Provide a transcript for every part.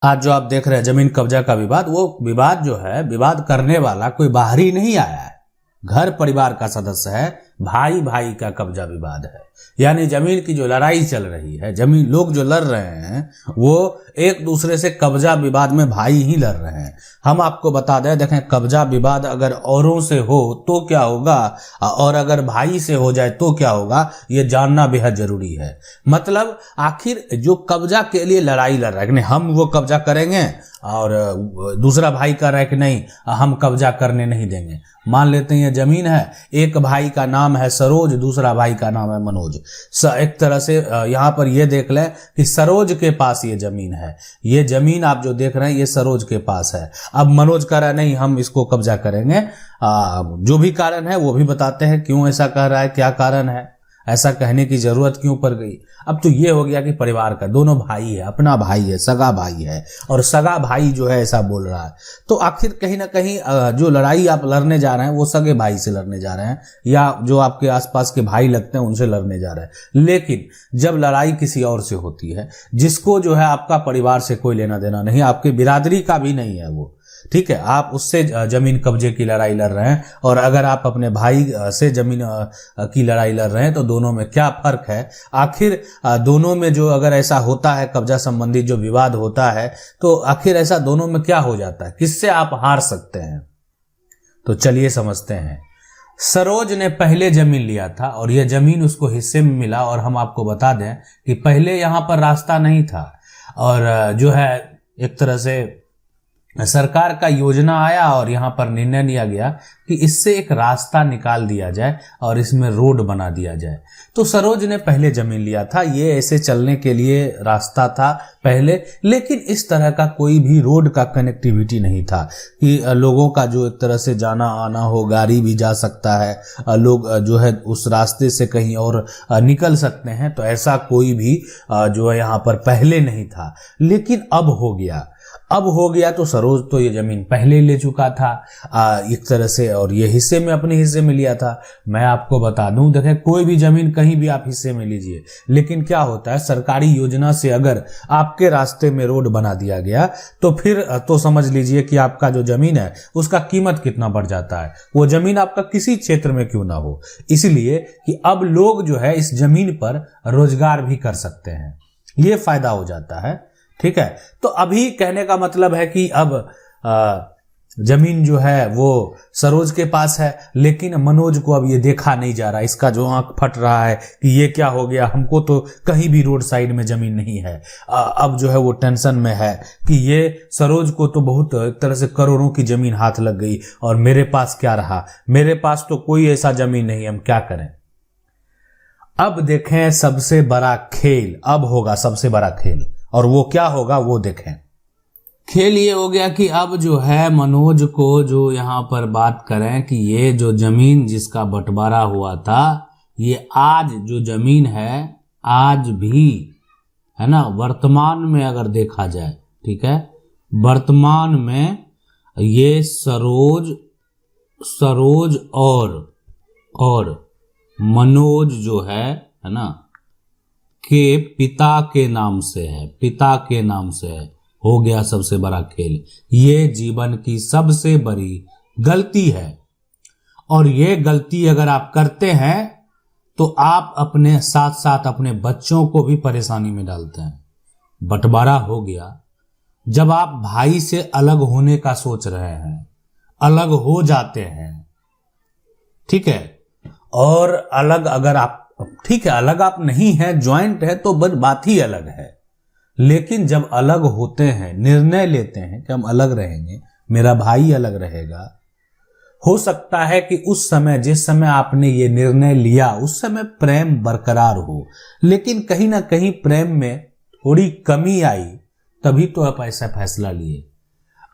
आज जो आप देख रहे हैं जमीन कब्जा का विवाद, वो विवाद जो है, विवाद करने वाला कोई बाहरी नहीं आया है, घर परिवार का सदस्य है, भाई भाई का कब्जा विवाद है। यानी जमीन की जो लड़ाई चल रही है, जमीन लोग जो लड़ रहे हैं वो एक दूसरे से कब्जा विवाद में भाई ही लड़ रहे हैं। हम आपको बता दें, देखें, कब्जा विवाद अगर औरों से हो तो क्या होगा और अगर भाई से हो जाए तो क्या होगा, ये जानना बेहद जरूरी है। मतलब आखिर जो कब्जा के लिए लड़ाई लड़ रहा है कि नहीं हम वो कब्जा करेंगे और दूसरा भाई कह रहा है कि नहीं हम कब्जा करने नहीं देंगे। मान लेते हैं ये जमीन है, एक भाई का नाम है सरोज, दूसरा भाई का नाम है मनोज। एक तरह से यहाँ पर ये देख लें कि सरोज के पास ये जमीन है, ये जमीन आप जो देख रहे हैं ये सरोज के पास है। अब मनोज कह रहा है नहीं हम इसको कब्जा करेंगे। जो भी कारण है वो भी बताते हैं क्यों ऐसा कह रहा है, क्या कारण है, ऐसा कहने की जरूरत क्यों पड़ गई। अब तो ये हो गया कि परिवार का, दोनों भाई है, अपना भाई है, सगा भाई है और सगा भाई जो है ऐसा बोल रहा है। तो आखिर कहीं ना कहीं जो लड़ाई आप लड़ने जा रहे हैं वो सगे भाई से लड़ने जा रहे हैं या जो आपके आसपास के भाई लगते हैं उनसे लड़ने जा रहे हैं। लेकिन जब लड़ाई किसी और से होती है जिसको जो है आपका परिवार से कोई लेना देना नहीं, आपकी बिरादरी का भी नहीं है वो, ठीक है, आप उससे जमीन कब्जे की लड़ाई लड़ रहे हैं और अगर आप अपने भाई से जमीन की लड़ाई लड़ रहे हैं तो दोनों में क्या फर्क है। आखिर दोनों में जो अगर ऐसा होता है कब्जा संबंधी जो विवाद होता है तो आखिर ऐसा दोनों में क्या हो जाता है, किससे आप हार सकते हैं। तो चलिए समझते हैं। सरोज ने पहले जमीन लिया था और यह जमीन उसको हिस्से में मिला और हम आपको बता दें कि पहले यहां पर रास्ता नहीं था और जो है एक तरह से सरकार का योजना आया और यहाँ पर निर्णय लिया गया कि इससे एक रास्ता निकाल दिया जाए और इसमें रोड बना दिया जाए। तो सरोज ने पहले जमीन लिया था, ये ऐसे चलने के लिए रास्ता था पहले, लेकिन इस तरह का कोई भी रोड का कनेक्टिविटी नहीं था कि लोगों का जो एक तरह से जाना आना हो, गाड़ी भी जा सकता है, लोग जो है उस रास्ते से कहीं और निकल सकते हैं। तो ऐसा कोई भी जो है यहाँ पर पहले नहीं था, लेकिन अब हो गया। अब हो गया तो सरोज तो ये जमीन पहले ले चुका था एक तरह से और ये हिस्से में अपने हिस्से में लिया था। मैं आपको बता दूं, देखें, कोई भी जमीन कहीं भी आप हिस्से में लीजिए, लेकिन क्या होता है सरकारी योजना से अगर आपके रास्ते में रोड बना दिया गया तो फिर तो समझ लीजिए कि आपका जो जमीन है उसका कीमत कितना बढ़ जाता है, वो जमीन आपका किसी क्षेत्र में क्यों ना हो। इसलिए कि अब लोग जो है इस जमीन पर रोजगार भी कर सकते हैं, ये फायदा हो जाता है, ठीक है। तो अभी कहने का मतलब है कि अब जमीन जो है वो सरोज के पास है, लेकिन मनोज को अब ये देखा नहीं जा रहा, इसका जो आंख फट रहा है कि ये क्या हो गया, हमको तो कहीं भी रोड साइड में जमीन नहीं है। अब जो है वो टेंशन में है कि ये सरोज को तो बहुत एक तरह से करोड़ों की जमीन हाथ लग गई और मेरे पास क्या रहा, मेरे पास तो कोई ऐसा जमीन नहीं, हम क्या करें। अब देखें सबसे बड़ा खेल, अब होगा सबसे बड़ा खेल और वो क्या होगा वो देखें। खेल ये हो गया कि अब जो है मनोज को जो यहाँ पर बात करें कि ये जो जमीन जिसका बंटवारा हुआ था, ये आज जो जमीन है आज भी है ना, वर्तमान में अगर देखा जाए, ठीक है, वर्तमान में ये सरोज और मनोज जो है ना के पिता के नाम से है, पिता के नाम से है। हो गया सबसे बड़ा खेल। ये जीवन की सबसे बड़ी गलती है और ये गलती अगर आप करते हैं तो आप अपने साथ साथ अपने बच्चों को भी परेशानी में डालते हैं। बंटवारा हो गया, जब आप भाई से अलग होने का सोच रहे हैं, अलग हो जाते हैं, ठीक है, और अलग अगर आप, ठीक है, अलग आप नहीं है, ज्वाइंट है तो बात ही अलग है। लेकिन जब अलग होते हैं, निर्णय लेते हैं कि हम अलग रहेंगे, मेरा भाई अलग रहेगा, हो सकता है कि उस समय जिस समय आपने ये निर्णय लिया उस समय प्रेम बरकरार हो, लेकिन कहीं ना कहीं प्रेम में थोड़ी कमी आई, तभी तो आप ऐसा फैसला लिए।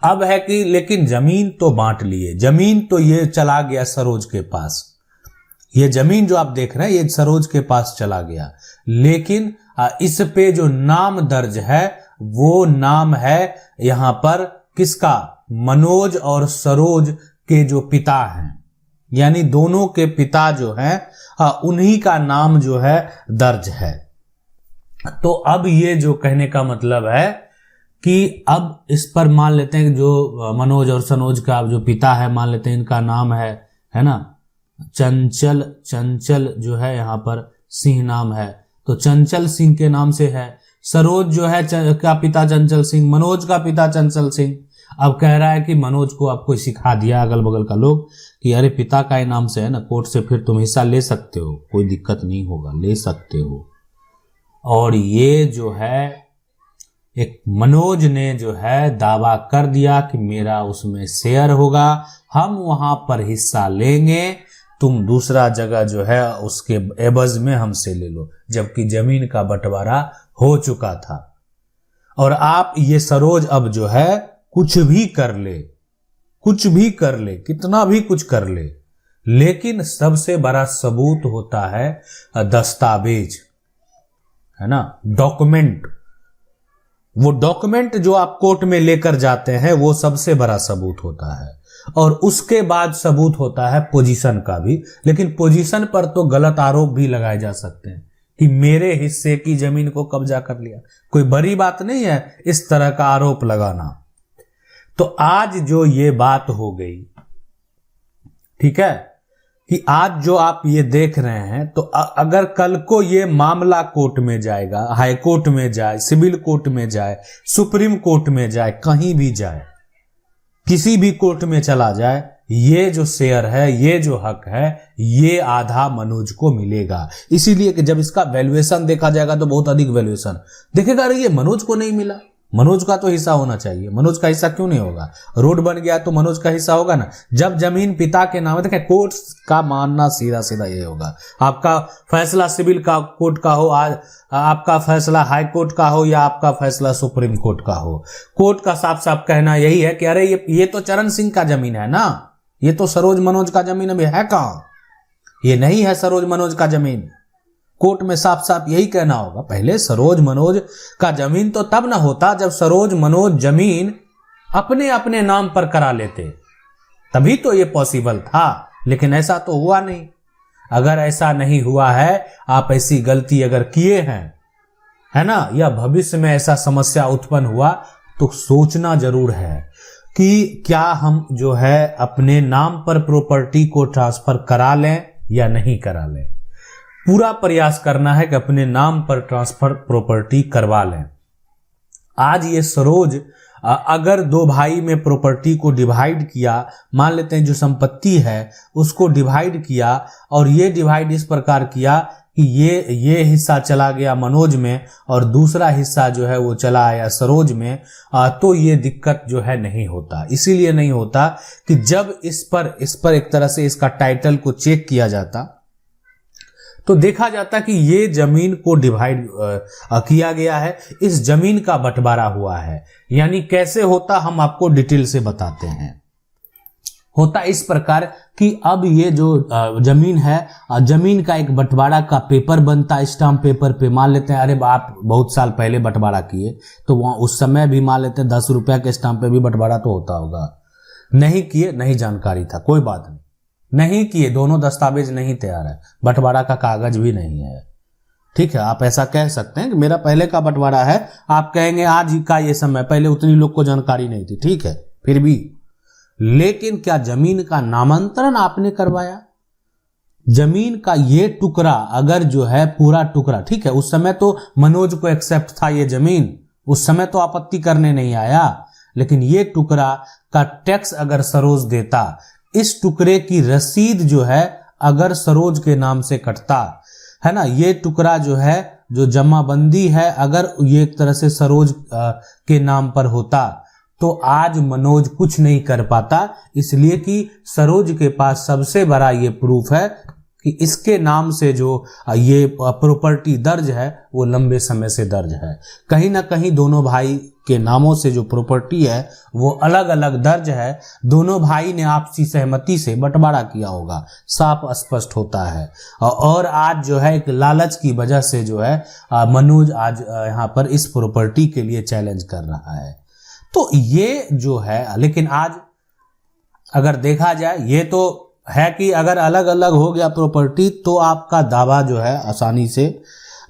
अब है कि लेकिन जमीन तो बांट लिए, जमीन तो ये चला गया सरोज के पास, ये जमीन जो आप देख रहे हैं ये सरोज के पास चला गया, लेकिन इस पे जो नाम दर्ज है वो नाम है यहां पर किसका, मनोज और सरोज के जो पिता हैं, यानी दोनों के पिता जो हैं उन्हीं का नाम जो है दर्ज है। तो अब ये जो कहने का मतलब है कि अब इस पर मान लेते हैं कि जो मनोज और सनोज का जो पिता है, मान लेते हैं इनका नाम है ना, चंचल जो है यहाँ पर सिंह नाम है, तो चंचल सिंह के नाम से है। सरोज जो है का पिता चंचल सिंह, मनोज का पिता चंचल सिंह। अब कह रहा है कि मनोज को आपको सिखा दिया अगल बगल का लोग कि अरे पिता का ही नाम से है ना, कोर्ट से फिर तुम हिस्सा ले सकते हो, कोई दिक्कत नहीं होगा, ले सकते हो। और ये जो है एक मनोज ने जो है दावा कर दिया कि मेरा उसमें शेयर होगा, हम वहां पर हिस्सा लेंगे, तुम दूसरा जगह जो है उसके एवज में हमसे ले लो, जबकि जमीन का बंटवारा हो चुका था। और आप ये सरोज अब जो है कुछ भी कर ले, कितना भी कुछ कर ले, लेकिन सबसे बड़ा सबूत होता है दस्तावेज, है ना, डॉक्यूमेंट। वो डॉक्यूमेंट जो आप कोर्ट में लेकर जाते हैं वो सबसे बड़ा सबूत होता है। और उसके बाद सबूत होता है पोजीशन का भी, लेकिन पोजीशन पर तो गलत आरोप भी लगाए जा सकते हैं कि मेरे हिस्से की जमीन को कब्जा कर लिया। कोई बड़ी बात नहीं है इस तरह का आरोप लगाना। तो आज जो ये बात हो गई, ठीक है, कि आज जो आप ये देख रहे हैं, तो अगर कल को ये मामला कोर्ट में जाएगा, हाई कोर्ट में जाए, सिविल कोर्ट में जाए, सुप्रीम कोर्ट में जाए, कहीं भी जाए, किसी भी कोर्ट में चला जाए, ये जो शेयर है, ये जो हक है, ये आधा मनोज को मिलेगा। इसीलिए कि जब इसका वैल्यूएशन देखा जाएगा तो बहुत अधिक वैल्यूएशन देखेगा, अरे ये मनोज को नहीं मिला, मनोज का तो हिस्सा होना चाहिए। मनोज का हिस्सा क्यों नहीं होगा? रोड बन गया तो मनोज का हिस्सा होगा ना। जब जमीन पिता के नाम है, देखिए कोर्ट का मानना सीधा सीधा ये होगा, आपका फैसला सिविल का कोर्ट का हो, आज आपका फैसला हाई कोर्ट का हो या आपका फैसला सुप्रीम कोर्ट का हो, कोर्ट का साफ साफ कहना यही है कि अरे ये तो चरण सिंह का जमीन है ना, ये तो सरोज मनोज का जमीन अभी है कहां, ये नहीं है सरोज मनोज का जमीन। कोर्ट में साफ साफ यही कहना होगा। पहले सरोज मनोज का जमीन तो तब ना होता जब सरोज मनोज जमीन अपने अपने नाम पर करा लेते, तभी तो ये पॉसिबल था, लेकिन ऐसा तो हुआ नहीं। अगर ऐसा नहीं हुआ है, आप ऐसी गलती अगर किए हैं, है ना, या भविष्य में ऐसा समस्या उत्पन्न हुआ, तो सोचना जरूर है कि क्या हम जो है अपने नाम पर प्रॉपर्टी को ट्रांसफर करा लें या नहीं करा लें। पूरा प्रयास करना है कि अपने नाम पर ट्रांसफर प्रॉपर्टी करवा लें। आज ये सरोज अगर दो भाई में प्रॉपर्टी को डिवाइड किया, मान लेते हैं जो संपत्ति है उसको डिवाइड किया, और ये डिवाइड इस प्रकार किया कि ये हिस्सा चला गया मनोज में और दूसरा हिस्सा जो है वो चला आया सरोज में, तो ये दिक्कत जो है नहीं होता। इसीलिए नहीं होता कि जब इस पर एक तरह से इसका टाइटल को चेक किया जाता तो देखा जाता कि ये जमीन को डिवाइड किया गया है, इस जमीन का बंटवारा हुआ है। यानी कैसे होता हम आपको डिटेल से बताते हैं। होता इस प्रकार कि अब ये जो जमीन है, जमीन का एक बंटवारा का पेपर बनता, स्टाम्प पेपर पे। मान लेते हैं अरे आप बहुत साल पहले बंटवारा किए तो वहां उस समय भी मान लेते हैं 10 रुपया के स्टाम्प पे भी बंटवारा तो होता होगा। नहीं किए, नहीं जानकारी था, कोई बात नहीं किए, दोनों दस्तावेज नहीं तैयार है, बंटवारा का कागज भी नहीं है, ठीक है। आप ऐसा कह सकते हैं कि मेरा पहले का बंटवारा है, आप कहेंगे आज का ये समय, पहले उतनी लोग को जानकारी नहीं थी, ठीक है, फिर भी। लेकिन क्या जमीन का नामांतरण आपने करवाया? जमीन का ये टुकड़ा अगर जो है पूरा टुकड़ा, ठीक है, उस समय तो मनोज को एक्सेप्ट था ये जमीन, उस समय तो आपत्ति करने नहीं आया, लेकिन ये टुकड़ा का टैक्स अगर सरोज देता, इस टुकड़े की रसीद जो है अगर सरोज के नाम से कटता, है ना, ये टुकड़ा जो है जो जमाबंदी है अगर ये एक तरह से सरोज के नाम पर होता, तो आज मनोज कुछ नहीं कर पाता, इसलिए कि सरोज के पास सबसे बड़ा ये प्रूफ है कि इसके नाम से जो ये प्रॉपर्टी दर्ज है वो लंबे समय से दर्ज है। कहीं ना कहीं दोनों भाई के नामों से जो प्रॉपर्टी है वो अलग अलग दर्ज है, दोनों भाई ने आपसी सहमति से बंटवारा किया होगा, साफ स्पष्ट होता है। और आज जो है एक लालच की वजह से जो है मनोज आज यहाँ पर इस प्रॉपर्टी के लिए चैलेंज कर रहा है। तो ये जो है, लेकिन आज अगर देखा जाए ये तो है कि अगर अलग अलग हो गया प्रॉपर्टी तो आपका दावा जो है आसानी से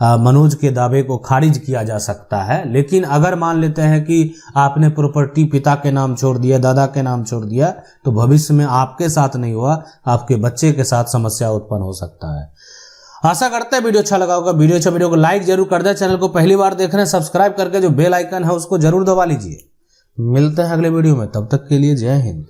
मनोज के दावे को खारिज किया जा सकता है। लेकिन अगर मान लेते हैं कि आपने प्रॉपर्टी पिता के नाम छोड़ दिया, दादा के नाम छोड़ दिया, तो भविष्य में आपके साथ नहीं हुआ, आपके बच्चे के साथ समस्या उत्पन्न हो सकता है। आशा करते हैं वीडियो अच्छा लगा होगा। वीडियो को लाइक जरूर कर दें। चैनल को पहली बार देख रहे हैं, सब्सक्राइब करके जो बेल आइकन है उसको जरूर दबा लीजिए। मिलते हैं अगले वीडियो में, तब तक के लिए जय हिंद।